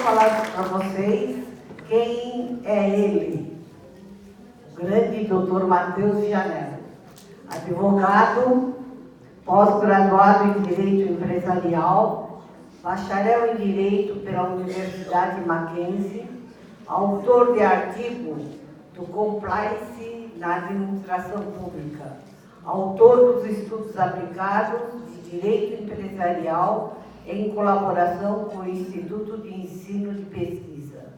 falar para vocês quem é ele, o grande doutor Matheus Vianello, advogado, pós-graduado em Direito Empresarial, bacharel em Direito pela Universidade Mackenzie, autor de artigo do Compliance na Administração Pública, autor dos estudos aplicados de Direito Empresarial em colaboração com o Instituto de Ensino de Pesquisa.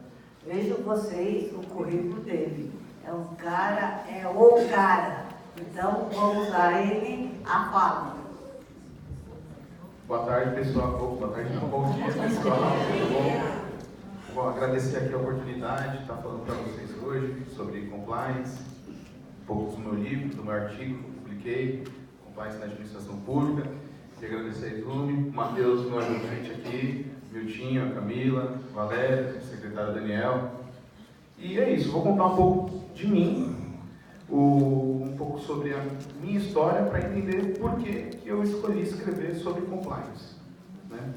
Vejam vocês o currículo dele. É o cara. Então, vamos a ele a fala. Boa tarde, pessoal. Boa tarde, não. Bom dia, pessoal. Tudo bom? Vou agradecer aqui a oportunidade de estar falando para vocês hoje sobre compliance, um pouco do meu livro, do meu artigo que eu publiquei, Compliance na Administração Pública. Queria agradecer a Ilume, o Matheus, meu ajudante aqui, Miltinho, a Camila, o Valério, o secretário Daniel. E é isso, vou contar um pouco de mim, um pouco sobre a minha história para entender por que eu escolhi escrever sobre compliance, né?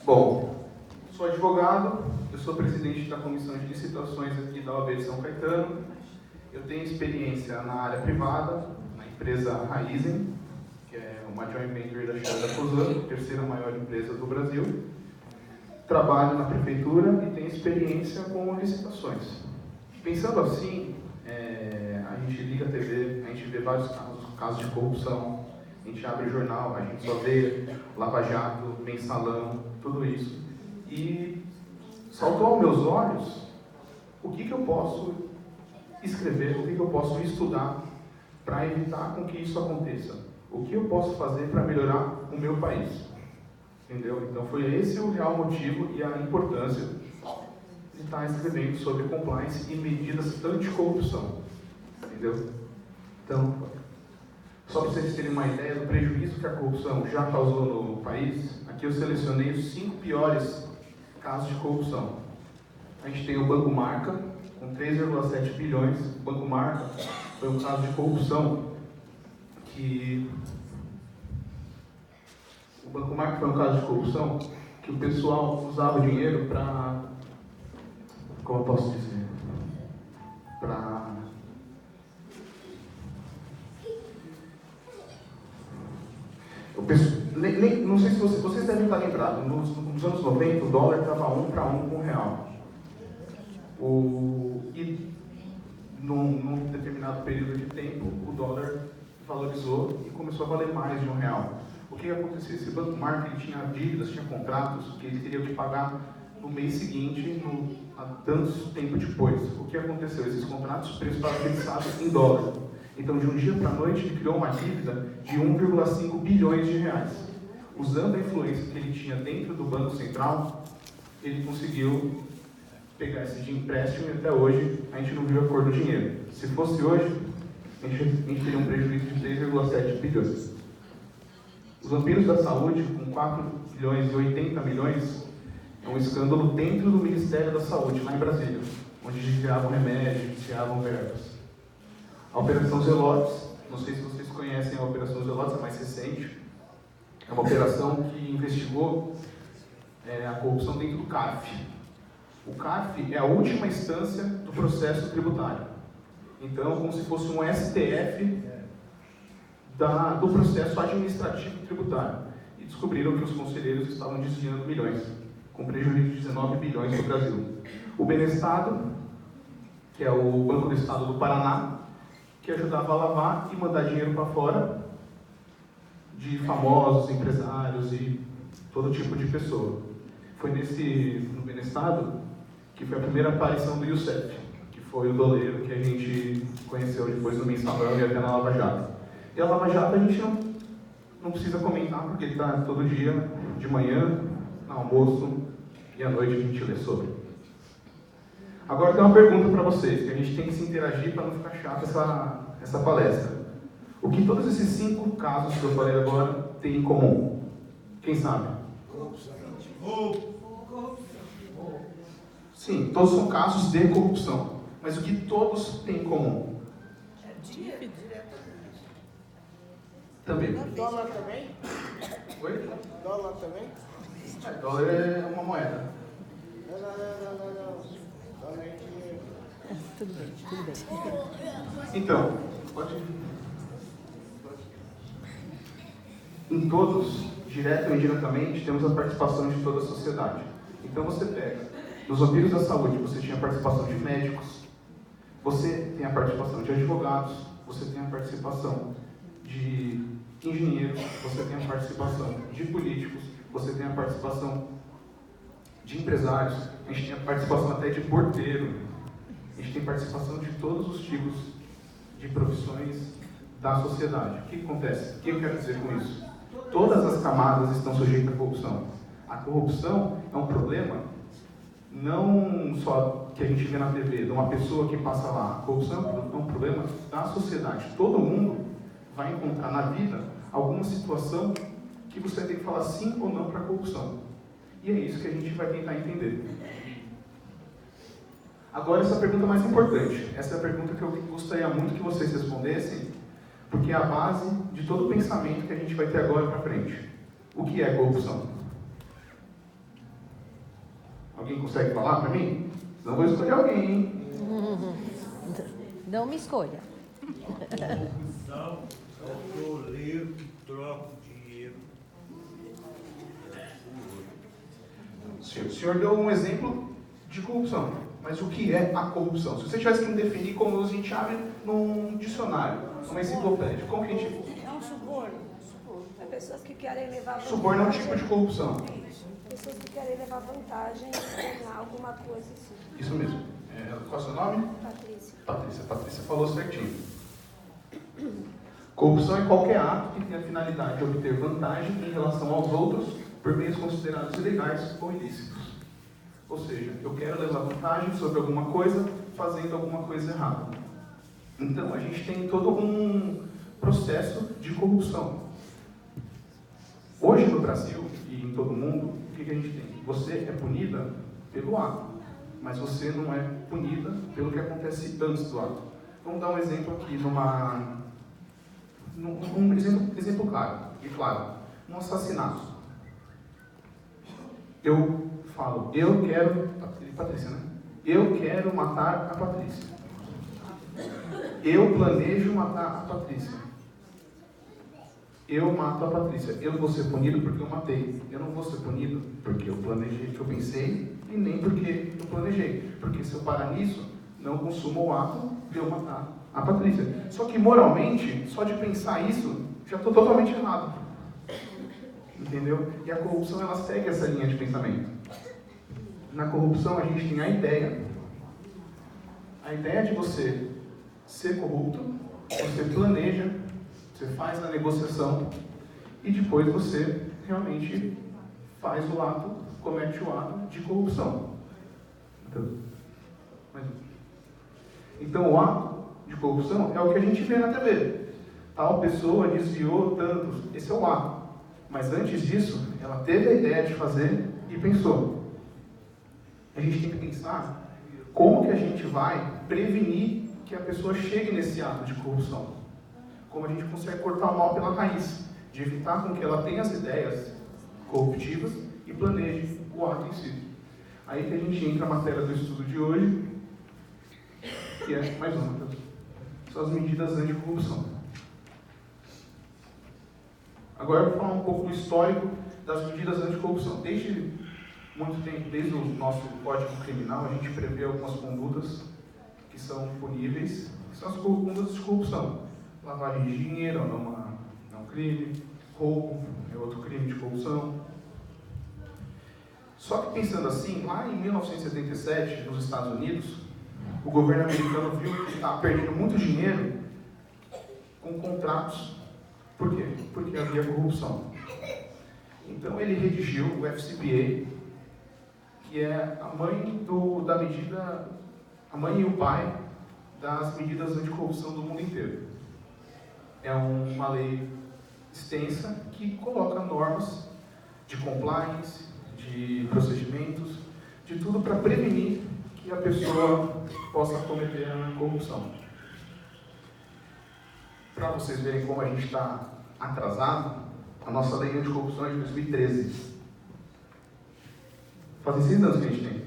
Bom, sou advogado, eu sou presidente da Comissão de Licitações aqui da OAB de São Caetano. Eu tenho experiência na área privada, na empresa Raizen, que é uma joint venture da Shell da Cosan, terceira maior empresa do Brasil. Trabalho na prefeitura e tenho experiência com licitações. Pensando assim, a gente liga a TV, a gente vê vários casos de corrupção, a gente abre o jornal, a gente só vê Lava Jato, Mensalão, tudo isso. E saltou aos meus olhos o que eu posso escrever, o que eu posso estudar para evitar com que isso aconteça. O que eu posso fazer para melhorar o meu país. Entendeu? Então foi esse o real motivo e a importância de estar escrevendo sobre compliance e medidas anticorrupção. Entendeu? Então, só para vocês terem uma ideia do prejuízo que a corrupção já causou no país, aqui eu selecionei os 5 piores casos de corrupção. A gente tem o Banco Marca, com 3,7 bilhões. O Banco Marca foi um caso de corrupção que... O Banco Marca foi um caso de corrupção que o pessoal usava o dinheiro para... Como eu posso dizer? Para... Não sei se vocês devem estar lembrados, nos anos 90 o dólar estava 1 para 1 com o real. E num determinado período de tempo o dólar valorizou e começou a valer mais de R$1. O que aconteceu? Esse Banco Marca ele tinha dívidas, tinha contratos que ele teria que pagar no mês seguinte, há tanto tempo depois. O que aconteceu? Esses contratos, o preço estava fixado em dólar. Então, de um dia para a noite, ele criou uma dívida de 1,5 bilhões de reais. Usando a influência que ele tinha dentro do Banco Central, ele conseguiu pegar esse empréstimo e até hoje a gente não viu a cor do dinheiro. Se fosse hoje, a gente teria um prejuízo de 3,7 bilhões. Os vampiros da saúde, com 4 bilhões e 80 milhões, é um escândalo dentro do Ministério da Saúde, lá em Brasília, onde desviavam remédios, desviavam verbas. A Operação Zelotes, não sei se vocês conhecem a Operação Zelotes, é mais recente. É uma operação que investigou a corrupção dentro do CARF. O CARF é a última instância do processo tributário. Então, como se fosse um STF do processo administrativo tributário. E descobriram que os conselheiros estavam desviando milhões, com prejuízo de 19 bilhões no Brasil. O Benestado, que é o Banco do Estado do Paraná, que ajudava a lavar e mandar dinheiro para fora de famosos, empresários e todo tipo de pessoa. Foi no Benestado que foi a primeira aparição do Youssef, que foi o doleiro que a gente conheceu depois no Mensalão e até na Lava Jato. E a Lava Jato a gente não precisa comentar, porque ele está todo dia, de manhã, no almoço e à noite a gente lê sobre. Agora tem uma pergunta para vocês, que a gente tem que se interagir para não ficar chato essa palestra. O que todos esses 5 casos que eu falei agora têm em comum? Quem sabe? Corrupção. Sim, todos são casos de corrupção. Mas o que todos têm em comum? Dinheiro. Também. Dólar também? Oi? Dólar também? Dólar é uma moeda. Não. Dólar é dinheiro. Tudo bem. Então, pode ir. Em todos, direto ou indiretamente, temos a participação de toda a sociedade. Então você pega, nos vampiros da saúde, você tinha a participação de médicos, você tem a participação de advogados, você tem a participação de engenheiros, você tem a participação de políticos, você tem a participação de empresários, a gente tem a participação até de porteiro, a gente tem participação de todos os tipos de profissões da sociedade. O que acontece? O que eu quero dizer com isso? Todas as camadas estão sujeitas à corrupção. A corrupção é um problema não só que a gente vê na TV, de uma pessoa que passa lá. A corrupção é um problema da sociedade. Todo mundo vai encontrar na vida alguma situação que você vai ter que falar sim ou não para a corrupção. E é isso que a gente vai tentar entender. Agora, essa pergunta mais importante. Essa é a pergunta que eu gostaria muito que vocês respondessem, porque é a base de todo o pensamento que a gente vai ter agora para frente. O que é corrupção? Alguém consegue falar para mim? Senão eu vou escolher alguém, hein? Não me escolha. Corrupção é o goleiro que troca o dinheiro. O senhor deu um exemplo de corrupção, mas o que é a corrupção? Se você tivesse que me definir como a gente abre num dicionário, numa enciclopédia, como que a gente... É um suborno. É pessoas que querem levar vantagem. Suborno é um tipo de corrupção. Pessoas que querem levar vantagem em alguma coisa assim. Isso mesmo. Qual é o seu nome? Patrícia. Patrícia falou certinho. Corrupção é qualquer ato que tenha a finalidade de obter vantagem em relação aos outros por meios considerados ilegais ou ilícitos. Ou seja, eu quero levar vantagem sobre alguma coisa fazendo alguma coisa errada. Então, a gente tem todo um processo de corrupção. Hoje no Brasil e em todo o mundo, o que a gente tem? Você é punida pelo ato, mas você não é punida pelo que acontece antes do ato. Vamos dar um exemplo aqui, um exemplo claro, um assassinato. Eu falo, Patrícia, né? Eu quero matar a Patrícia. Eu planejo matar a Patrícia. Eu mato a Patrícia. Eu vou ser punido porque eu matei. Eu não vou ser punido porque eu planejei, que eu pensei, e nem porque eu planejei. Porque se eu parar nisso, não consumo o ato de eu matar a Patrícia. Só que moralmente, só de pensar isso, já estou totalmente errado. Entendeu? E a corrupção, ela segue essa linha de pensamento. Na corrupção, a gente tem a ideia de você ser corrupto, você planeja, você faz a negociação e depois você realmente faz o ato, comete o ato de corrupção. Então, o ato de corrupção é o que a gente vê na TV. Tal pessoa desviou tantos. Esse é o ato. Mas antes disso, ela teve a ideia de fazer e pensou. A gente tem que pensar como que a gente vai prevenir que a pessoa chegue nesse ato de corrupção. Como a gente consegue cortar o mal pela raiz, de evitar com que ela tenha as ideias corruptivas e planeje o ato em si. Aí que a gente entra na matéria do estudo de hoje, que é mais uma, são as medidas anticorrupção. Agora eu vou falar um pouco do histórico das medidas anticorrupção. Desde muito tempo, desde o nosso Código Criminal, a gente prevê algumas condutas que são puníveis, que são as condutas de corrupção. Lavagem de dinheiro é um crime, roubo é outro crime de corrupção. Só que pensando assim, lá em 1977, nos Estados Unidos, o governo americano viu que estava perdendo muito dinheiro com contratos. Por quê? Porque havia corrupção. Então ele redigiu o FCPA, que é a mãe e o pai das medidas anticorrupção do mundo inteiro. É uma lei extensa que coloca normas de compliance, de procedimentos, de tudo para prevenir que a pessoa possa cometer a corrupção. Para vocês verem como a gente está atrasado, a nossa lei anticorrupção é de 2013. Fazem 6 anos que a gente tem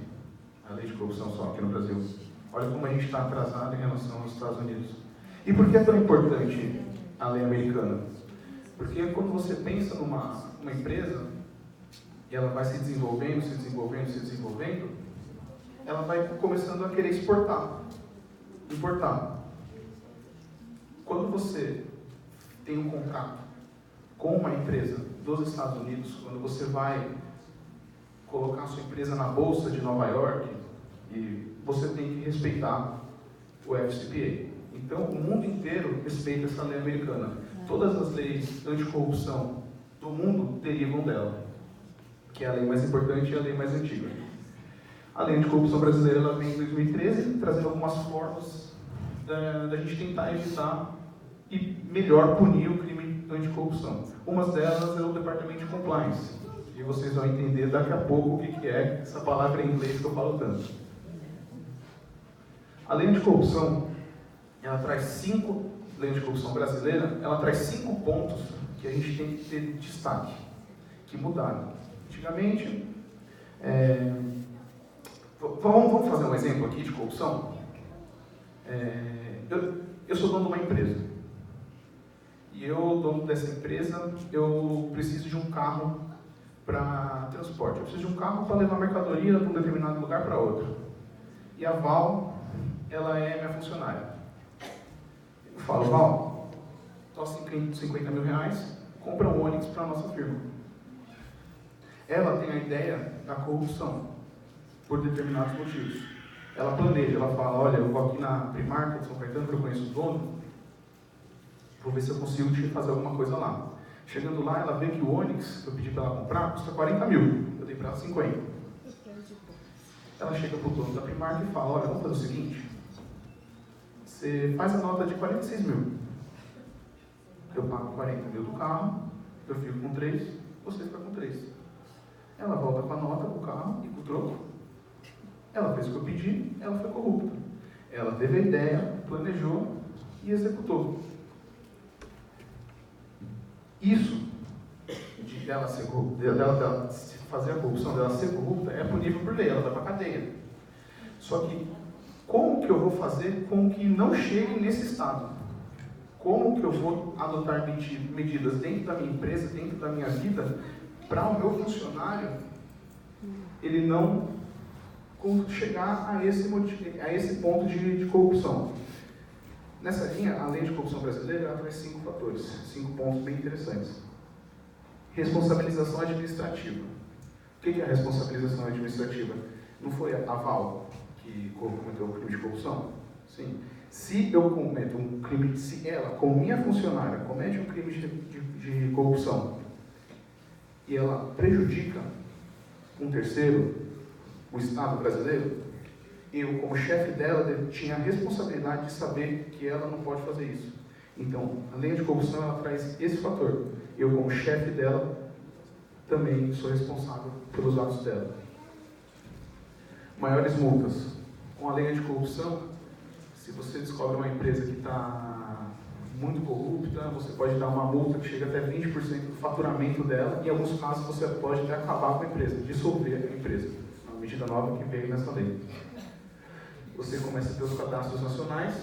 a lei de corrupção só aqui no Brasil. Olha como a gente está atrasado em relação aos Estados Unidos. E por que é tão importante a lei americana? Porque quando você pensa numa empresa, e ela vai se desenvolvendo, ela vai começando a querer importar. Quando você tem um contrato com uma empresa dos Estados Unidos, quando você vai colocar a sua empresa na Bolsa de Nova York, e você tem que respeitar o FCPA. Então, o mundo inteiro respeita essa lei americana. Todas as leis anticorrupção do mundo derivam dela, que é a lei mais importante e a lei mais antiga. A lei anticorrupção brasileira ela vem em 2013, trazendo algumas formas da gente tentar evitar e melhor punir o crime anticorrupção. Uma delas é o Departamento de Compliance. E vocês vão entender daqui a pouco o que é essa palavra em inglês que eu falo tanto. A lei anticorrupção, ela traz 5, lei anticorrupção brasileira, ela traz 5 pontos que a gente tem que ter destaque, que mudaram. Antigamente, vamos fazer um exemplo aqui de corrupção? Eu sou dono de uma empresa. E eu, dono dessa empresa, eu preciso de um carro para transporte. Eu preciso de um carro para levar mercadoria de um determinado lugar para outro. E a Val, ela é minha funcionária. Eu falo, Val, dá 50 mil reais, compra um Onix para a nossa firma. Ela tem a ideia da corrupção, por determinados motivos. Ela planeja, ela fala, olha, eu vou aqui na Primark de São Caetano, que eu conheço o dono, vou ver se eu consigo fazer alguma coisa lá. Chegando lá, ela vê que o Onix, que eu pedi para ela comprar, custa 40 mil. Eu dei para ela 50. Ela chega para o dono da Primark e fala, olha, vamos fazer o seguinte, você faz a nota de 46 mil. Eu pago 40 mil do carro, eu fico com 3, você fica com 3. Ela volta com a nota, com o carro e com o troco. Ela fez o que eu pedi, ela foi corrupta. Ela teve a ideia, planejou e executou. Isso, dela fazer a corrupção, dela ser corrupta, é punível por lei, ela vai para a cadeia. Só que, como que eu vou fazer com que não chegue nesse estado? Como que eu vou adotar medidas dentro da minha empresa, dentro da minha vida, para o meu funcionário, ele não chegar a esse ponto de corrupção? Nessa linha, a lei de corrupção brasileira ela traz 5 fatores, 5 pontos bem interessantes. Responsabilização administrativa. O que é a responsabilização administrativa? Não foi a Val que cometeu um crime de corrupção? Sim. Se eu cometo um crime, se ela, como minha funcionária, comete um crime de corrupção e ela prejudica um terceiro, o Estado brasileiro, eu, como chefe dela, tinha a responsabilidade de saber que ela não pode fazer isso. Então, a lei de corrupção ela traz esse fator. Eu, como chefe dela, também sou responsável pelos atos dela. Maiores multas. Com a lei anticorrupção, se você descobre uma empresa que está muito corrupta, você pode dar uma multa que chega até 20% do faturamento dela, e em alguns casos você pode até acabar com a empresa, dissolver a empresa. É uma medida nova que veio nessa lei. Você começa a ter os cadastros nacionais.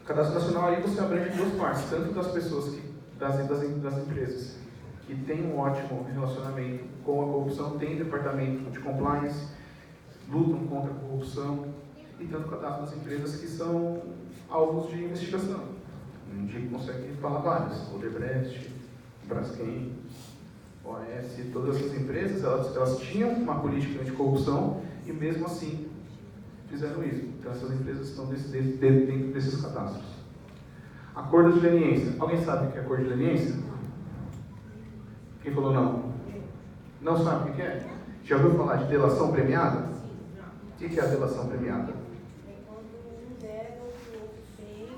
O cadastro nacional aí você abrange 2 partes, tanto das pessoas das empresas que têm um ótimo relacionamento com a corrupção, têm departamento de compliance, lutam contra a corrupção, e tanto o cadastro das empresas que são alvos de investigação. A gente consegue falar várias, Odebrecht, Braskem, OAS, todas essas empresas, elas tinham uma política anticorrupção e mesmo assim fizeram isso. Então essas empresas estão dentro desses cadastros. Acordo de leniência. Alguém sabe o que é acordo de leniência? Quem falou não? Não sabe o que é? Já ouviu falar de delação premiada? O que é a delação premiada? É quando um deve o que o outro fez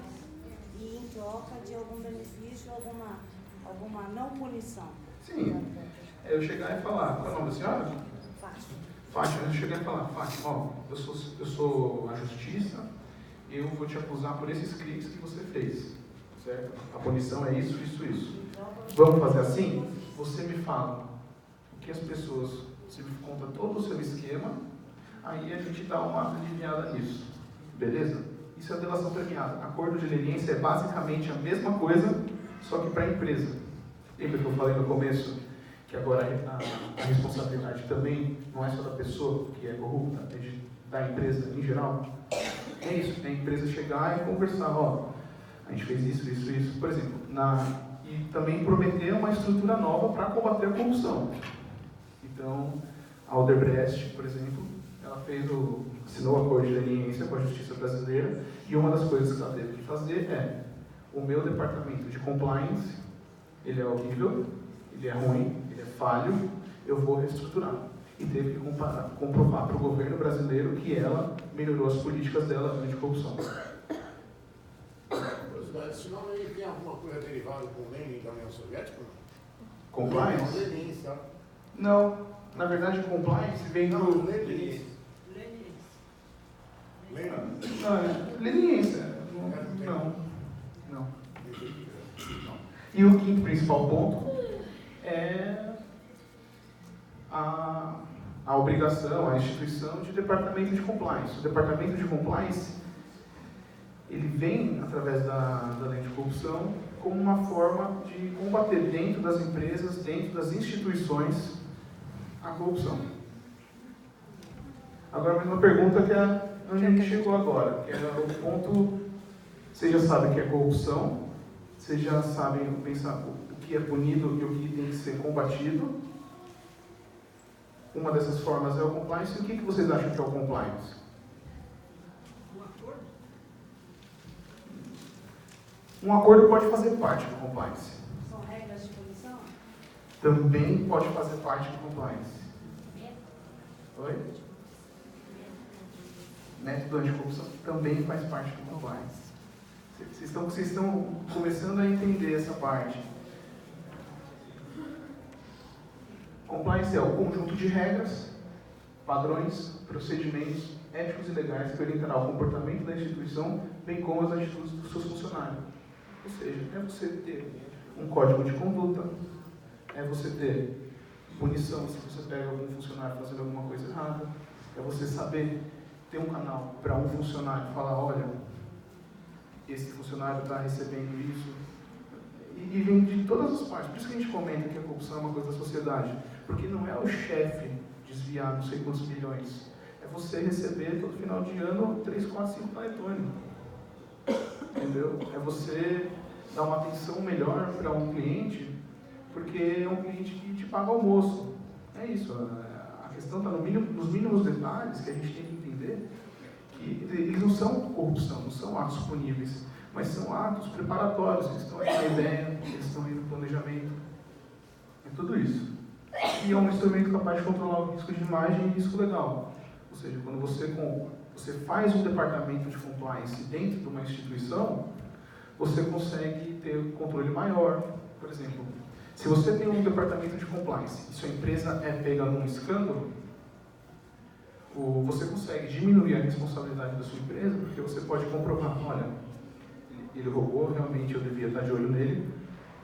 e em troca de algum benefício, alguma não punição. Sim. É eu chegar e falar, qual é o nome da senhora? Fátima, eu cheguei a falar, Fátima, ó, eu sou a justiça, eu vou te acusar por esses crimes que você fez, certo? A punição é isso, isso, isso. Vamos fazer assim? Você me fala o que as pessoas você me conta todo o seu esquema, aí a gente dá uma aliviada nisso. Beleza? Isso é a delação premiada. Acordo de leniência é basicamente a mesma coisa, só que para a empresa. Lembra que eu falei no começo que agora a responsabilidade também não é só da pessoa que é corrupta, é da empresa em geral? É isso, é a empresa chegar e conversar, ó, a gente fez isso, por exemplo, e também prometer uma estrutura nova para combater a corrupção. Então, a Odebrecht, por exemplo, ela assinou o acordo de leniência com a justiça brasileira, e uma das coisas que ela teve que fazer é: o meu departamento de compliance, ele é horrível, ele é ruim, ele é falho, eu vou reestruturar. E teve que comprovar para o governo brasileiro que ela melhorou as políticas dela anti-corrupção. Esse nome aí tem alguma coisa derivada com Lenin da União Soviética? Compliance? Lenin, sabe? Não, na verdade, compliance vem do... Lenin. Leniência. Não. E o quinto principal ponto é a obrigação, a instituição de departamento de compliance. O departamento de compliance, ele vem, através da lei de corrupção, como uma forma de combater dentro das empresas, dentro das instituições, a corrupção. Agora, a mesma pergunta que onde a gente chegou agora, que é o ponto, vocês já sabem o que é corrupção, vocês já sabem pensar o que é punido e o que tem que ser combatido. Uma dessas formas é o compliance. E o que vocês acham que é o compliance? Um acordo pode fazer parte do compliance. São regras de punição? Também pode fazer parte do compliance. Oi? Método anticorrupção também faz parte do compliance. Vocês estão começando a entender essa parte. Compliance é o conjunto de regras, padrões, procedimentos éticos e legais que orientará o comportamento da instituição, bem como as atitudes dos seus funcionários. Ou seja, é você ter um código de conduta, é você ter punição se você pega algum funcionário fazendo alguma coisa errada, é você saber ter um canal para um funcionário falar: olha, esse funcionário está recebendo isso. E vem de todas as partes. Por isso que a gente comenta que a corrupção é uma coisa da sociedade. Porque não é o chefe desviar não sei quantos milhões. É você receber todo final de ano 3, 4, 5 panetones. Entendeu? É você dar uma atenção melhor para um cliente, porque é um cliente que te paga almoço. É isso. A questão está nos mínimos detalhes que a gente tem que entender que eles não são corrupção, não são atos puníveis, mas são atos preparatórios. Eles estão aí na ideia, eles estão aí no planejamento. É tudo isso. E é um instrumento capaz de controlar o risco de imagem e risco legal. Ou seja, quando você faz um departamento de compliance dentro de uma instituição, você consegue ter controle maior. Por exemplo, se você tem um departamento de compliance e sua empresa é pega num escândalo, você consegue diminuir a responsabilidade da sua empresa, porque você pode comprovar: olha, ele roubou, realmente eu devia estar de olho nele,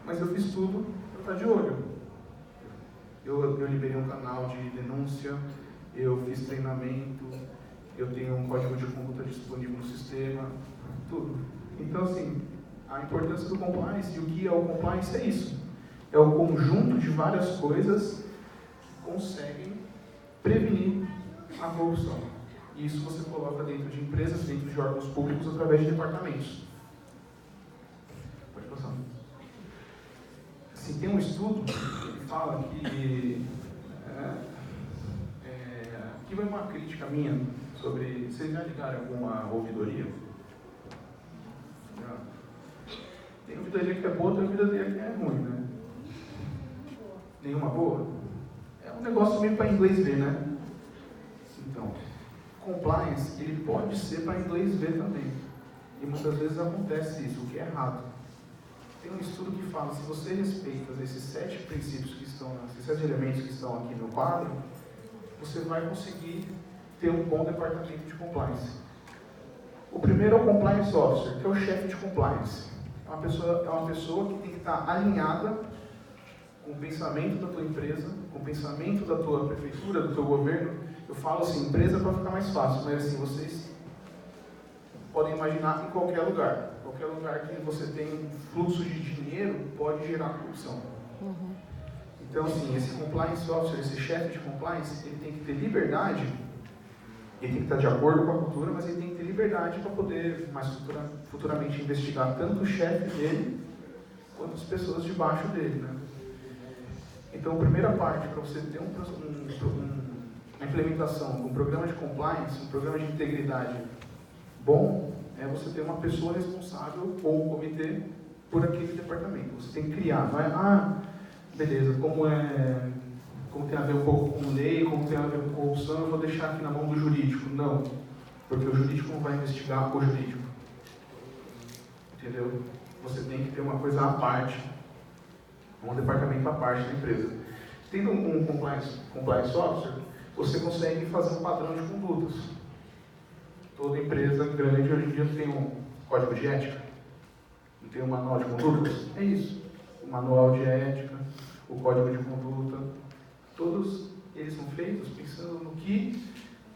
mas eu fiz tudo para estar de olho. Eu liberei um canal de denúncia, eu fiz treinamento, eu tenho um código de conduta disponível no sistema, tudo. Então, assim, a importância do compliance, e o que é o compliance é isso. É o conjunto de várias coisas que conseguem prevenir a corrupção. E isso você coloca dentro de empresas, dentro de órgãos públicos, através de departamentos. Pode passar. Assim, tem um estudo que fala que... aqui vai uma crítica minha sobre... Vocês já ligaram alguma ouvidoria? Tem ouvidoria que é boa, tem ouvidoria que é ruim, né? Nenhuma boa? É um negócio meio para inglês ver, né? Então, compliance, ele pode ser para inglês ver também. E muitas vezes acontece isso, o que é errado. Tem um estudo que fala: se você respeita esses 7 princípios que estão, esses 7 elementos que estão aqui no quadro, você vai conseguir ter um bom departamento de compliance. O primeiro é o compliance officer, que é o chefe de compliance. É uma pessoa que tem que estar alinhada com o pensamento da tua empresa, com o pensamento da tua prefeitura, do teu governo. Eu falo assim, empresa para ficar mais fácil, mas assim, vocês podem imaginar em qualquer lugar. Qualquer lugar que você tem um fluxo de dinheiro pode gerar corrupção. Então, assim, esse compliance officer, esse chefe de compliance, ele tem que ter liberdade, ele tem que estar de acordo com a cultura, mas ele tem que ter liberdade para poder, mais futuramente, investigar tanto o chefe dele, quanto as pessoas debaixo dele, né? Então, a primeira parte, para você ter uma implementação de um programa de compliance, um programa de integridade bom, é você ter uma pessoa responsável ou um comitê por aquele departamento. Você tem que criar, não é, beleza, como tem a ver um pouco com lei, como tem a ver com corrupção, eu vou deixar aqui na mão do jurídico. Não, porque o jurídico não vai investigar o jurídico. Entendeu? Você tem que ter uma coisa à parte, um departamento à parte da empresa. Tendo um compliance officer, você consegue fazer um padrão de condutas. Toda empresa grande hoje em dia tem um código de ética, não tem um manual de condutas. É isso. O manual de ética, o código de conduta, todos eles são feitos pensando no que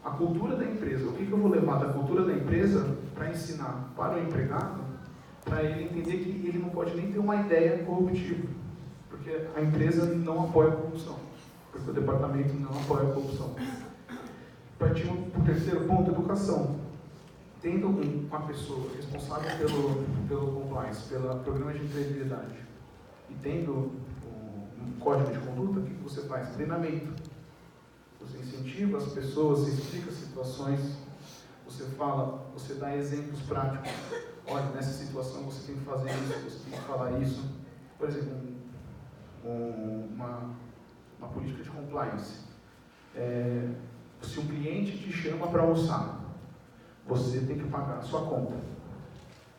a cultura da empresa, o que eu vou levar da cultura da empresa para ensinar para o empregado, para ele entender que ele não pode nem ter uma ideia corruptiva, porque a empresa não apoia a corrupção, porque o departamento não apoia a corrupção. Partimos para o terceiro ponto, educação. Tendo uma pessoa responsável pelo compliance, pelo programa de integridade, e tendo um código de conduta, o que você faz? Treinamento. Você incentiva as pessoas, você explica situações, você fala, você dá exemplos práticos. Olha, nessa situação você tem que fazer isso, você tem que falar isso. Por exemplo, uma política de compliance. Se um cliente te chama para almoçar, você tem que pagar a sua conta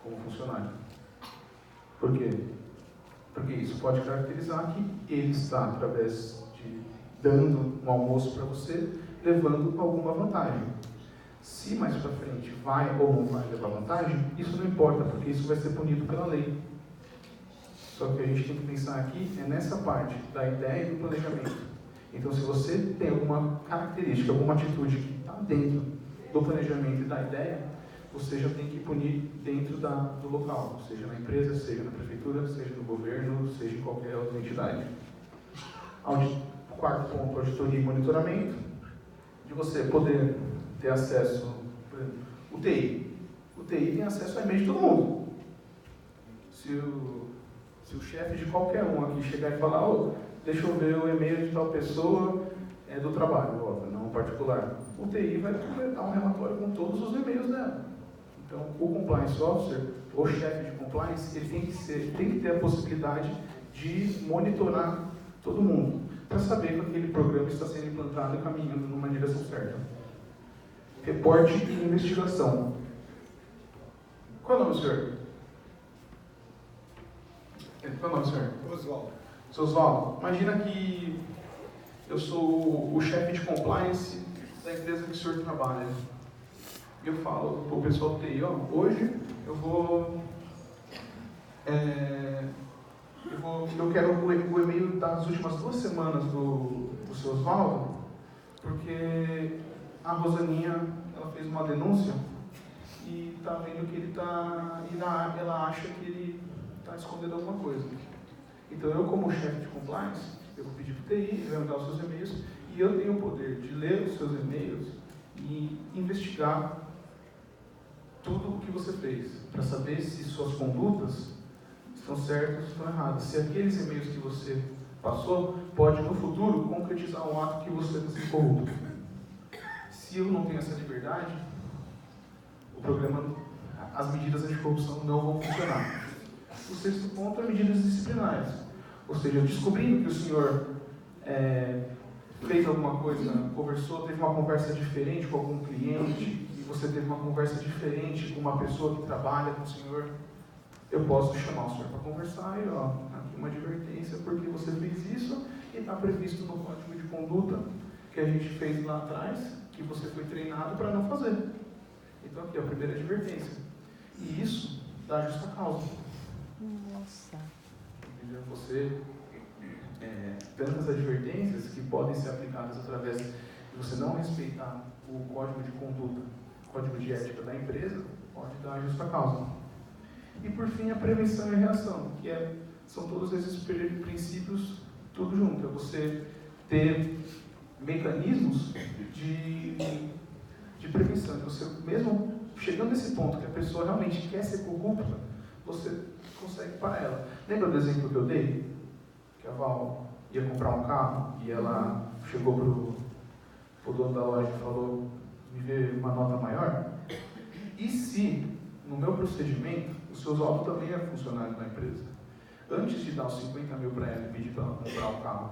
como funcionário. Por quê? Porque isso pode caracterizar que ele está, através de dando um almoço para você, levando alguma vantagem. Se mais para frente vai ou não vai levar vantagem, isso não importa, porque isso vai ser punido pela lei. Só que a gente tem que pensar aqui nessa parte da ideia e do planejamento. Então, se você tem alguma característica, alguma atitude que está dentro do planejamento e da ideia, você já tem que punir dentro do local, seja na empresa, seja na prefeitura, seja no governo, seja em qualquer outra entidade. Quarto ponto, auditoria e monitoramento, de você poder ter acesso, por exemplo, o TI. O TI tem acesso ao e-mail de todo mundo. Se o chefe de qualquer um aqui chegar e falar, deixa eu ver o e-mail de tal pessoa do trabalho, não particular. O TI vai completar um relatório com todos os e-mails dela. Então, o compliance officer, o chefe de compliance, ele tem que ter a possibilidade de monitorar todo mundo, para saber que aquele programa está sendo implantado e caminhando numa direção certa. Reporte e investigação. Qual é o nome do senhor? Qual é o nome do senhor? Oswaldo. Seu Oswaldo, imagina que eu sou o chefe de compliance da empresa que o senhor trabalha. E eu falo para o pessoal do TI, hoje eu quero o e-mail das últimas 2 semanas do seu Oswaldo, porque a Rosaninha, ela fez uma denúncia e está vendo que ela acha que ele está escondendo alguma coisa. Então, eu, como chefe de compliance, eu vou pedir para o TI, ele vai me dar os seus e-mails, e eu tenho o poder de ler os seus e-mails e investigar tudo o que você fez, para saber se suas condutas estão certas ou estão erradas. Se aqueles e-mails que você passou pode, no futuro, concretizar um ato que você está sendo corrupto. Se eu não tenho essa liberdade, o programa, as medidas anticorrupção não vão funcionar. O sexto ponto é medidas disciplinares. Ou seja, descobrindo que o senhor fez alguma coisa, conversou, teve uma conversa diferente com algum cliente, e você teve uma conversa diferente com uma pessoa que trabalha com o senhor, eu posso chamar o senhor para conversar e, aqui uma advertência, porque você fez isso e está previsto no código de conduta que a gente fez lá atrás, que você foi treinado para não fazer. Então, aqui é a primeira advertência. E isso dá justa causa. Nossa. Entendeu? Você tantas advertências que podem ser aplicadas através de você não respeitar o código de conduta, o código de ética da empresa, pode dar justa causa. E por fim, a prevenção e reação, que são todos esses princípios tudo junto. É você ter mecanismos de prevenção. Você, mesmo chegando nesse ponto que a pessoa realmente quer ser corrupta, você consegue parar ela. Lembra do exemplo que eu dei? Que a Val ia comprar um carro e ela chegou pro dono da loja e falou: me vê uma nota maior? E se, no meu procedimento, o seu Oswaldo também é funcionário da empresa, antes de dar os 50 mil para ela e pedir para ela comprar o carro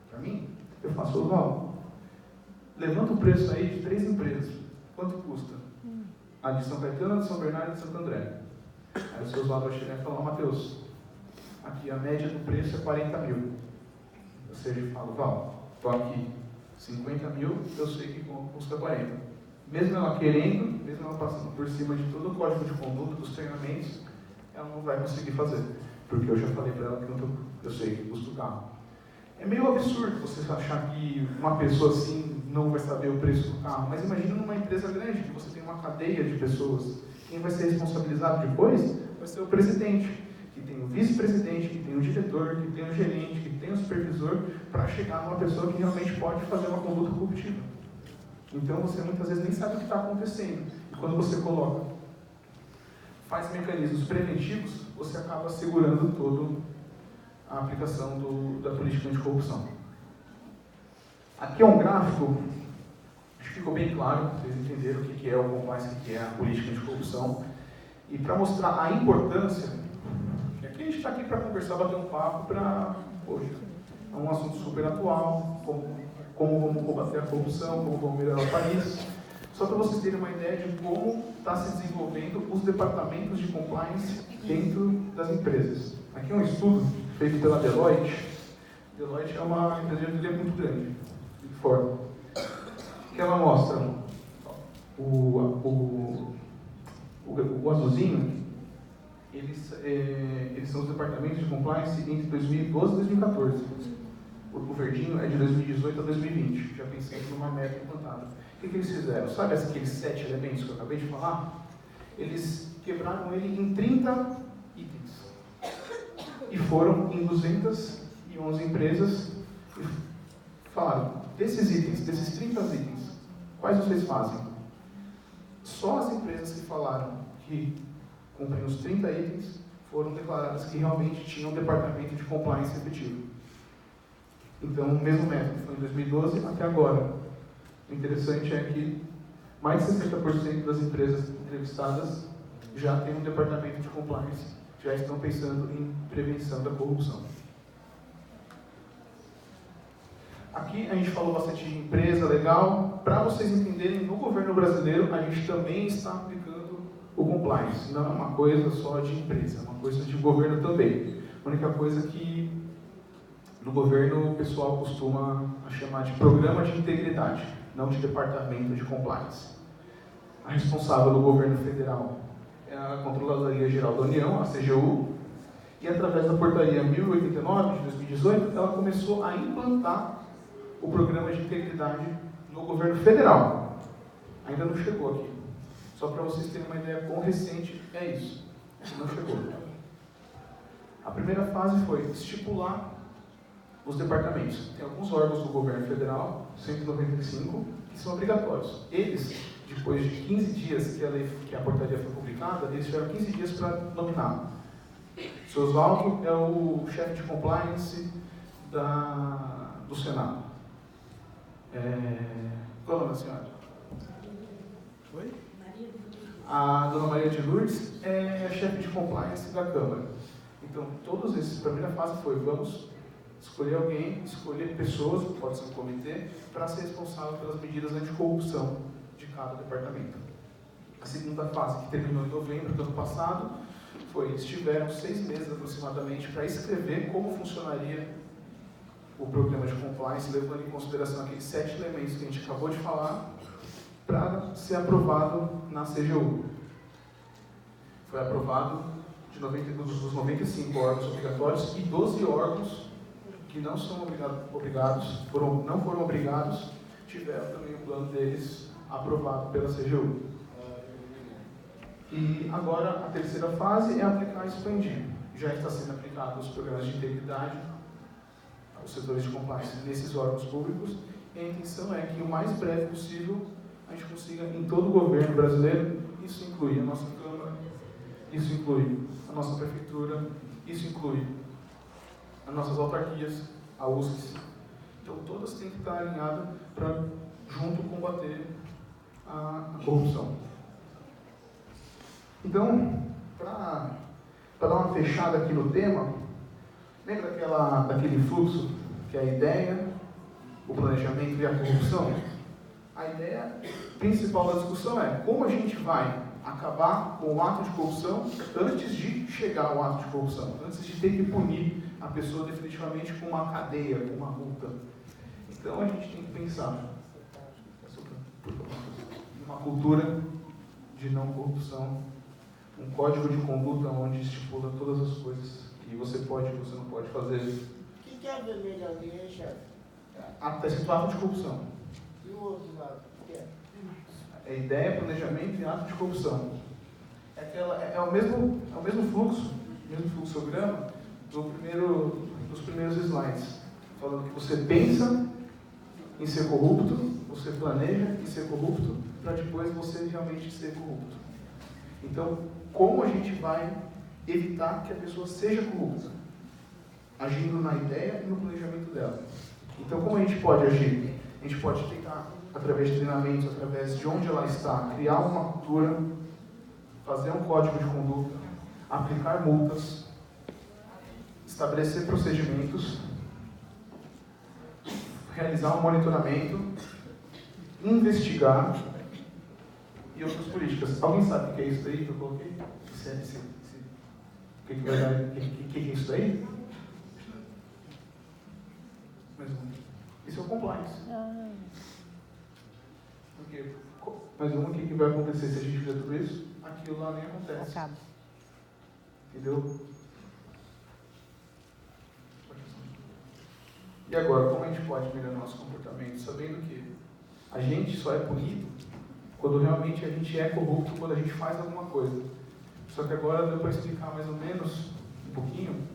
para mim, eu faço: Oswaldo, levanta o preço aí de 3 empresas. Quanto custa? A de São Caetano, a de São Bernardo e a de Santo André. Aí o seu Oswaldo vai chegar e falar: Matheus, aqui a média do preço é 40 mil. Ou seja, eu falo: Val, estou aqui 50 mil, eu sei que custa 40. Mesmo ela querendo, mesmo ela passando por cima de todo o código de conduta, dos treinamentos, ela não vai conseguir fazer. Porque eu já falei para ela que eu sei que custa o carro. É meio absurdo você achar que uma pessoa assim não vai saber o preço do carro. Mas imagina numa empresa grande, que você tem uma cadeia de pessoas. Quem vai ser responsabilizado depois vai ser o presidente, que tem o vice-presidente, que tem o diretor, que tem o gerente, que tem o supervisor, para chegar numa pessoa que realmente pode fazer uma conduta corruptiva. Então você muitas vezes nem sabe o que está acontecendo. E quando você faz mecanismos preventivos, você acaba assegurando toda a aplicação da política anticorrupção. Aqui é um gráfico, acho que ficou bem claro, vocês entenderam o que é o compliance, o que é a política anticorrupção. E para mostrar a importância, aqui a gente está aqui para conversar, bater um papo para, poxa, é um assunto super atual, como vamos combater a corrupção, como vamos melhorar o país. Só para vocês terem uma ideia de como está se desenvolvendo os departamentos de compliance dentro das empresas. Aqui é um estudo feito pela Deloitte. Deloitte é uma empresa de auditoria muito grande, Big Four, que ela mostra o azulzinho, eles são os departamentos de compliance entre 2012 e 2014. O verdinho é de 2018 a 2020, já pensei numa meta implantada. O que eles fizeram? Sabe aqueles 7 elementos que eu acabei de falar? Eles quebraram ele em 30 itens. E foram em 211 empresas e falaram: desses itens, desses 30 itens, quais vocês fazem? Só as empresas que falaram que cumprem os 30 itens foram declaradas que realmente tinham um departamento de compliance efetivo. Então, o mesmo método foi em 2012 até agora. O interessante é que mais de 60% das empresas entrevistadas já têm um departamento de compliance, já estão pensando em prevenção da corrupção. Aqui a gente falou bastante de empresa, legal. Para vocês entenderem, no governo brasileiro a gente também está aplicando o compliance. Não é uma coisa só de empresa, é uma coisa de governo também. A única coisa que no governo o pessoal costuma chamar de programa de integridade, não de departamento de compliance. A responsável do governo federal é a Controladoria Geral da União, a CGU, e através da portaria 1089 de 2018, ela começou a implantar o programa de integridade no governo federal. Ainda não chegou aqui. Só para vocês terem uma ideia quão recente é isso. Não chegou. A primeira fase foi estipular os departamentos. Tem alguns órgãos do governo federal, 195, que são obrigatórios. Eles, depois de 15 dias que a portaria foi publicada, eles tiveram 15 dias para nominar. O seu Oswaldo é o chefe de compliance do Senado. Qual é o nome da senhora? Oi? A dona Maria de Lourdes é a chefe de compliance da Câmara. Então, todos esses, a primeira fase foi: vamos escolher alguém, escolher pessoas, pode ser um comitê, para ser responsável pelas medidas anticorrupção de cada departamento. A segunda fase, que terminou em novembro do ano passado, foi: eles tiveram 6 meses aproximadamente para escrever como funcionaria o programa de compliance, levando em consideração aqueles 7 elementos que a gente acabou de falar, para ser aprovado na CGU. Foi aprovado dos 95 órgãos obrigatórios e 12 órgãos que não são não foram obrigados, tiveram também o plano deles aprovado pela CGU. E agora a terceira fase é aplicar e expandir. Já está sendo aplicado os programas de integridade, os setores de compliance nesses órgãos públicos, e a intenção é que o mais breve possível a gente consiga, em todo o governo brasileiro, isso inclui a nossa Câmara, isso inclui a nossa Prefeitura, isso inclui as nossas autarquias, a USCS. Então todas têm que estar alinhadas para junto combater a corrupção. Então, para dar uma fechada aqui no tema, lembra daquele fluxo que é a ideia, o planejamento e a corrupção? A ideia principal da discussão é como a gente vai acabar com o ato de corrupção antes de chegar ao ato de corrupção, antes de ter que punir a pessoa definitivamente com uma cadeia, com uma multa. Então a gente tem que pensar numa cultura de não corrupção, um código de conduta onde estipula todas as coisas que você pode e você não pode fazer. O que é a vermelha ali, hein, chefe? Está escrito ato de corrupção. E o outro lado? O que é? É ideia, planejamento e ato de corrupção. É o mesmo fluxograma dos primeiros slides. Falando que você pensa em ser corrupto, você planeja em ser corrupto, para depois você realmente ser corrupto. Então, como a gente vai evitar que a pessoa seja corrupta? Agindo na ideia e no planejamento dela. Então, como a gente pode agir? A gente pode tentar, através de treinamentos, através de onde ela está, criar uma cultura, fazer um código de conduta, aplicar multas, estabelecer procedimentos, realizar um monitoramento, investigar e outras políticas. Alguém sabe o que é isso daí que eu coloquei? O que é isso daí? Isso é o compliance. Porque, mas o que vai acontecer se a gente fizer tudo isso? Aquilo lá nem acontece. Acaba. Entendeu? E agora, como a gente pode melhorar nosso comportamento? Sabendo que a gente só é punido quando realmente a gente é corrupto, quando a gente faz alguma coisa. Só que agora deu para explicar mais ou menos, um pouquinho,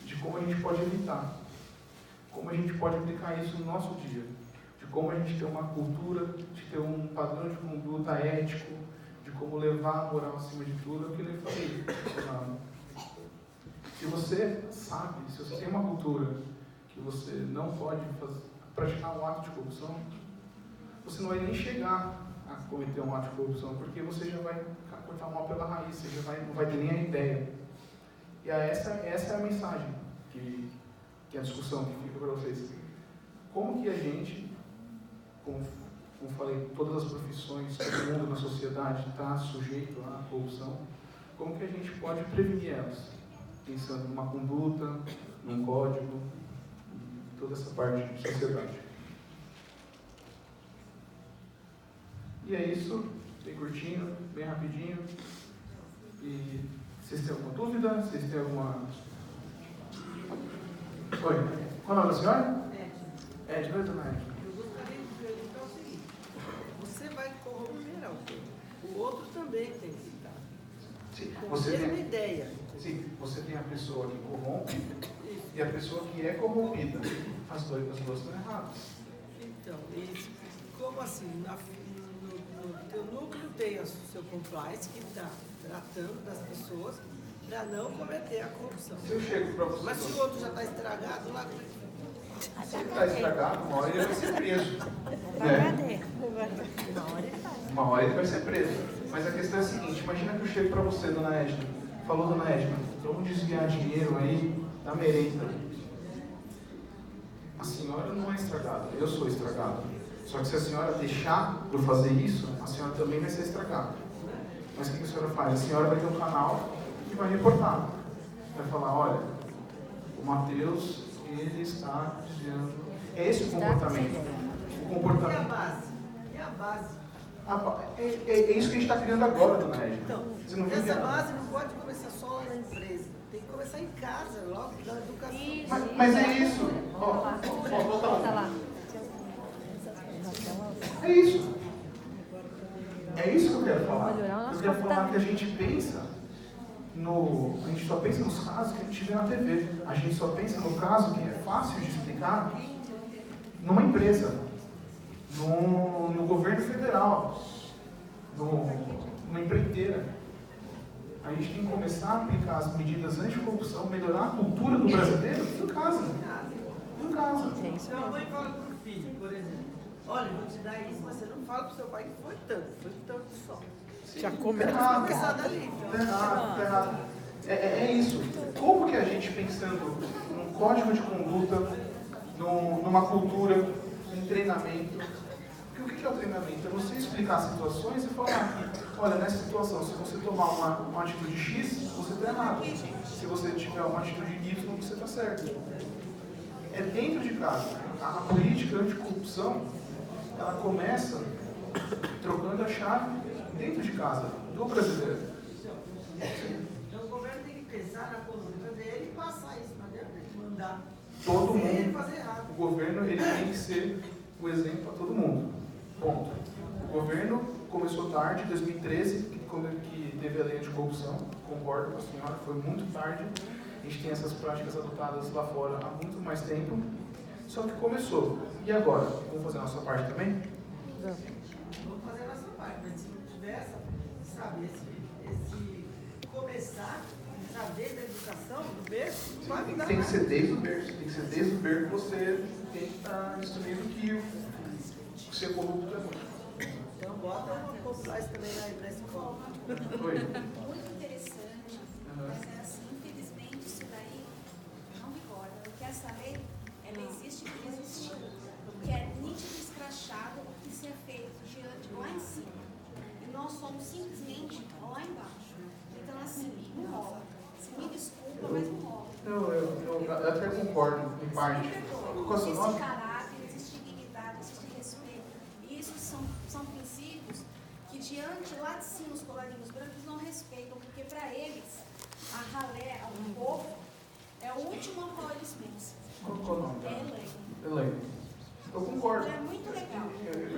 de como a gente pode evitar. Como a gente pode aplicar isso no nosso dia. De como a gente ter uma cultura, de ter um padrão de conduta ético, de como levar a moral acima de tudo, é o que eu falei. Se você sabe, se você tem uma cultura que você não pode praticar um ato de corrupção, você não vai nem chegar a cometer um ato de corrupção, porque você já vai cortar o mal pela raiz, você já não vai ter nem a ideia. E essa é a mensagem, que é a discussão que fica para vocês. Como que a gente, como falei, todas as profissões, todo mundo na sociedade está sujeito à corrupção, como que a gente pode prevenir elas? Pensando numa conduta, num código, toda essa parte de sociedade. E é isso, bem curtinho, bem rapidinho. E vocês têm alguma dúvida? Vocês têm alguma... Oi, qual é o nome da senhora? Edna, dona Edna. Eu gostaria de perguntar o seguinte: você vai corromper alguém, o outro também tem que estar. Sim, Com você a mesma tem... ideia. Sim, você tem a pessoa que corrompe e a pessoa que é corrompida. As duas estão erradas. Então, como assim? No teu núcleo tem o seu compliance que está tratando das pessoas para não cometer a corrupção. Se eu chego para você... Mas se o outro já está estragado, lá... Se ele está estragado, uma hora ele vai ser preso. Uma hora ele vai ser preso. Mas a questão é a seguinte, imagina que eu chego para você, dona Edna. Falou, dona Edna, vamos desviar dinheiro aí da merenda. A senhora não é estragada, eu sou estragado. Só que se a senhora deixar eu fazer isso, a senhora também vai ser estragada. Mas o que a senhora faz? A senhora vai ter um canal e vai reportar. Vai falar, olha, o Matheus, ele está desviando. É esse o comportamento. O comportamento. E a base? E a base? É isso que a gente está criando agora, dona Edna. Então, Você não essa viu? base não pode começar só lá na empresa. Tem que começar em casa, logo, da educação. Mas é isso. Ó, volta Tá lá. lá. É isso. É isso que eu quero falar. Melhorar o nosso Eu quero falar comportamento. que a gente pensa a gente só pensa nos casos que a gente vê na TV. A gente só pensa no caso que é fácil de explicar numa empresa, no governo federal, numa empreiteira. A gente tem que começar a aplicar as medidas anticorrupção, melhorar a cultura do brasileiro em casa. Em casa. É isso Então a mesmo. mãe fala pro filho, por exemplo, olha, vou te dar isso, mas você não fala pro seu pai que foi tanto só. Já começa a começar dali. Tá errado. É isso. Como que a gente, pensando num código de conduta, numa cultura, em treinamento, porque o que é o treinamento? É você explicar situações e falar que, olha, nessa situação, se você tomar uma atitude X, você está errado. Se você tiver uma atitude Y, você está certo. É dentro de casa. A política anticorrupção, ela começa trocando a chave dentro de casa, do brasileiro. Então o governo tem que pensar na conduta dele e passar isso para dentro, mandar Todo ele mundo, fazer errado. o governo, ele tem que ser o exemplo para todo mundo. Ponto. O governo começou tarde, em 2013, quando que teve a lei anticorrupção, concordo com a senhora, foi muito tarde. A gente tem essas práticas adotadas lá fora há muito mais tempo, só que começou. E agora? Vamos fazer a nossa parte também? Vamos fazer a nossa parte, mas se não tiver, sabe, esse começar, sabe, desde a educação, do berço, não vai mudar Tem que nada. ser desde o berço. Tem que ser desde o berço que você tem que estar instruindo que ser corrupto é bom. Então bota uma compliance também na escola. Oi? Muito interessante, mas é assim, infelizmente isso daí não vigora, porque essa lei, ela existe porque existiu, porque é nítido e escrachado o que se é feito diante lá em cima, e nós somos simplesmente lá embaixo. Então assim, não rola. Se me desculpa, mas não rola. Eu até concordo, em parte. Qual é o seu Existe nome? caráter, existe dignidade, existe respeito. E isso são princípios que diante lá de cima os colarinhos brancos não respeitam, porque para eles a ralé, o povo, é o último ao qual eles pensam. Qual é o nome? É eleito. Eleito. Eu concordo. É muito legal,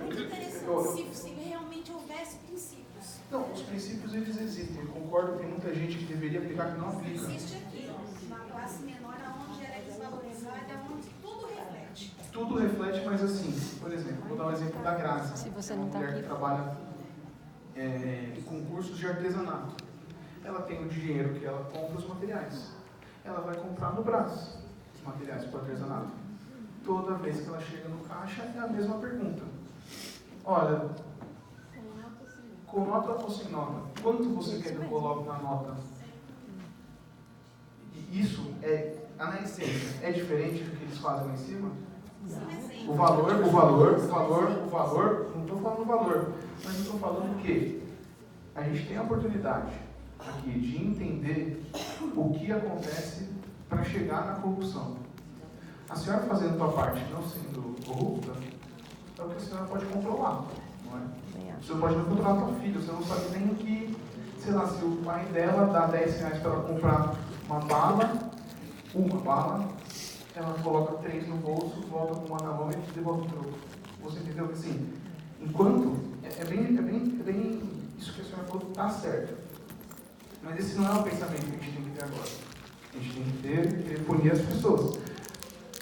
muito interessante, se realmente houvesse princípios. Não, os princípios eles existem. Eu concordo que tem muita gente que deveria aplicar que não aplica. Existe aqui, uma classe menor, onde ela é desvalorizada, onde tudo reflete. Tudo reflete, mas assim, por exemplo, vou dar um exemplo da Graça. Se você É uma não tá mulher aqui. que trabalha em concursos de artesanato. Ela tem o dinheiro que ela compra os materiais. Ela vai comprar no Brás os materiais para o artesanato. Toda vez que ela chega no caixa, é a mesma pergunta. Olha, com nota ou sem nota? Quanto você quer que eu coloque na nota? E isso na essência, é diferente do que eles fazem lá em cima? O valor, não estou falando o valor, mas eu estou falando que a gente tem a oportunidade aqui de entender o que acontece para chegar na corrupção. A senhora fazendo a sua parte, não sendo corrupta, é o que a senhora pode controlar, não é? Você pode não controlar a sua filha, você não sabe nem o que, sei lá, se o pai dela dá 10 reais para ela comprar uma bala, ela coloca 3 no bolso, volta com uma na mão e devolve o troco. Você entendeu que assim, enquanto, é bem isso que a senhora falou, está certo. Mas esse não é o pensamento que a gente tem que ter agora. A gente tem que querer punir as pessoas.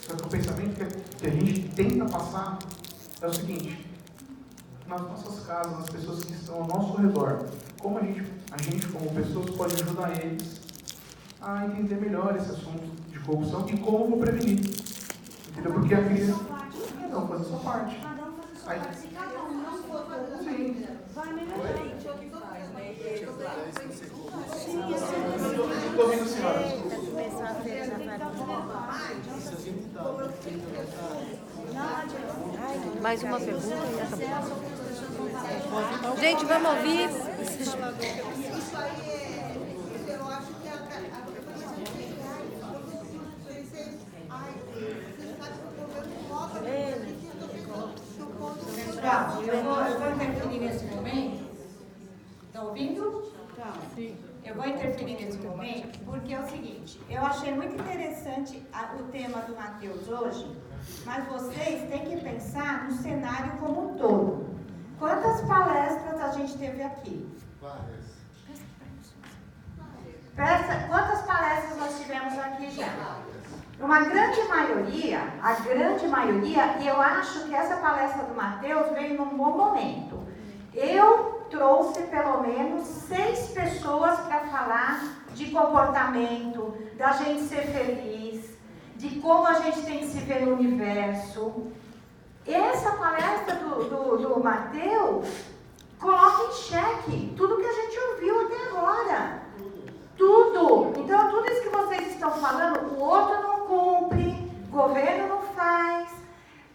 Só que o pensamento que a gente tenta passar é o seguinte: nas nossas casas, nas pessoas que estão ao nosso redor, como a gente como pessoas pode ajudar eles a entender melhor esse assunto de corrupção e como vou prevenir. Entendeu? Porque a criança cada um faz a sua parte. Cada um faz a sua parte. Se cada um não for fazer, Sim. vai melhorar. Estou ouvindo a senhora. Mais uma pergunta e acabou. Gente, vamos ouvir. Isso aí eu acho que a Tá, eu vou interferir nesse momento. Tá ouvindo? Tá. Sim. Eu vou interferir nesse momento, porque é o seguinte, eu achei muito interessante o tema do Matheus hoje, mas vocês têm que pensar no cenário como um todo. Quantas palestras a gente teve aqui? Quantas palestras nós tivemos aqui já? Uma grande maioria, e eu acho que essa palestra do Matheus veio num bom momento. Eu trouxe pelo menos 6 pessoas para falar de comportamento, da gente ser feliz, de como a gente tem que se ver no universo. Essa palestra do Matheus coloca em xeque tudo que a gente ouviu até agora. Tudo. Então, tudo isso que vocês estão falando, o outro não cumpre, o governo não faz,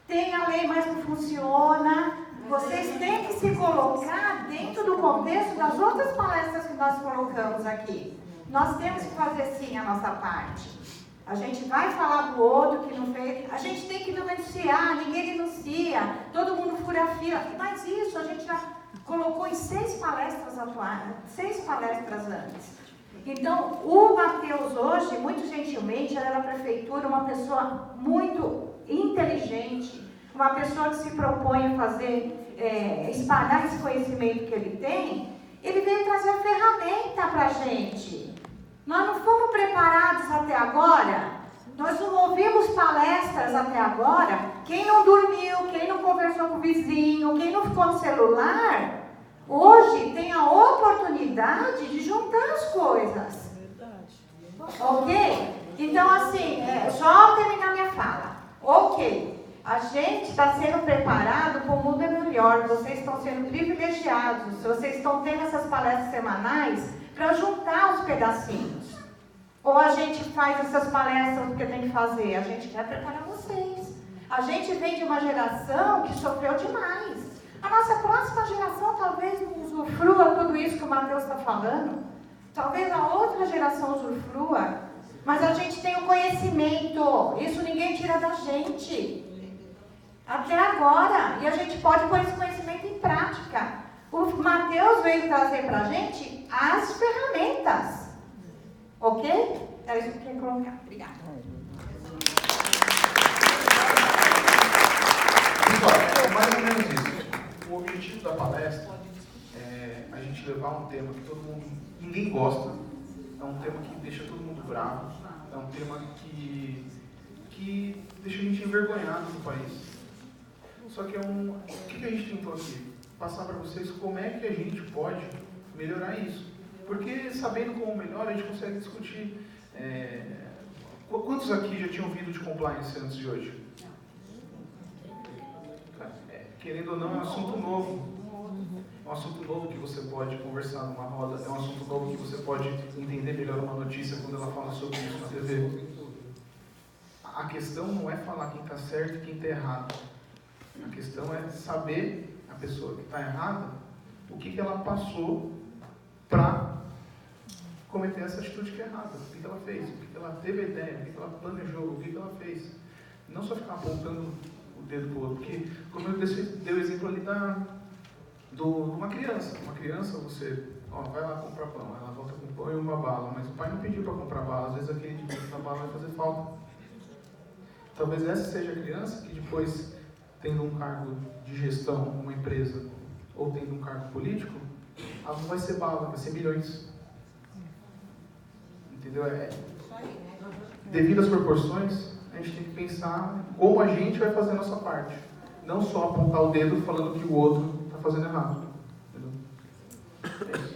tem a lei, mas não funciona. Vocês têm que se colocar dentro do contexto das outras palestras que nós colocamos aqui. Nós temos que fazer sim a nossa parte. A gente vai falar do outro que não fez. A gente tem que denunciar, ninguém denuncia, todo mundo fura fila. Mas isso a gente já colocou em 6 palestras atuais, 6 palestras antes. Então, o Matheus hoje, muito gentilmente, era da prefeitura, uma pessoa muito inteligente, uma pessoa que se propõe a fazer, espalhar esse conhecimento que ele tem. Ele veio trazer a ferramenta para a gente. Nós não fomos preparados até agora, nós não ouvimos palestras até agora. Quem não dormiu, quem não conversou com o vizinho, quem não ficou no celular, hoje tem a oportunidade de juntar as coisas. Ok? Então, assim, só terminar minha fala. Ok, a gente está sendo preparado para o mundo melhor, vocês estão sendo privilegiados, vocês estão tendo essas palestras semanais para juntar os pedacinhos. Ou a gente faz essas palestras porque tem que fazer? A gente quer preparar vocês. A gente vem de uma geração que sofreu demais. A nossa próxima geração talvez não usufrua tudo isso que o Matheus está falando. Talvez a outra geração usufrua. Mas a gente tem o conhecimento. Isso ninguém tira da gente. Até agora. E a gente pode pôr esse conhecimento em prática. O Matheus veio trazer para a gente as ferramentas. Ok? Era isso que eu queria colocar. Obrigada. Pessoal, é mais ou menos isso. O objetivo da palestra é a gente levar um tema que ninguém gosta, é um tema que deixa todo mundo bravo, é um tema que deixa a gente envergonhado no país. Só que o que a gente tentou aqui? Passar para vocês como é que a gente pode melhorar isso. Porque sabendo como melhor, a gente consegue discutir. Quantos aqui já tinham ouvido de compliance antes de hoje? Querendo ou não, é um assunto novo. É um assunto novo que você pode conversar numa roda. É um assunto novo que você pode entender melhor uma notícia quando ela fala sobre isso na TV. A questão não é falar quem está certo e quem está errado. A questão é saber a pessoa que está errada, o que ela passou para cometer essa atitude que é errada. O que ela fez, o que ela teve a ideia, o que ela planejou, o que ela fez. Não só ficar apontando o dedo para o outro. Porque, como eu dei o exemplo ali de uma criança. Uma criança, você vai lá comprar pão, ela volta com pão e uma bala, mas o pai não pediu para comprar bala. Às vezes aquele dinheiro da bala vai fazer falta. Talvez essa seja a criança que depois, tendo um cargo de gestão numa empresa ou tendo um cargo político, ela não vai ser bala, vai ser milhões. Entendeu? Devido às proporções, a gente tem que pensar como a gente vai fazer a nossa parte. Não só apontar o dedo falando que o outro está fazendo errado. Entendeu? É isso.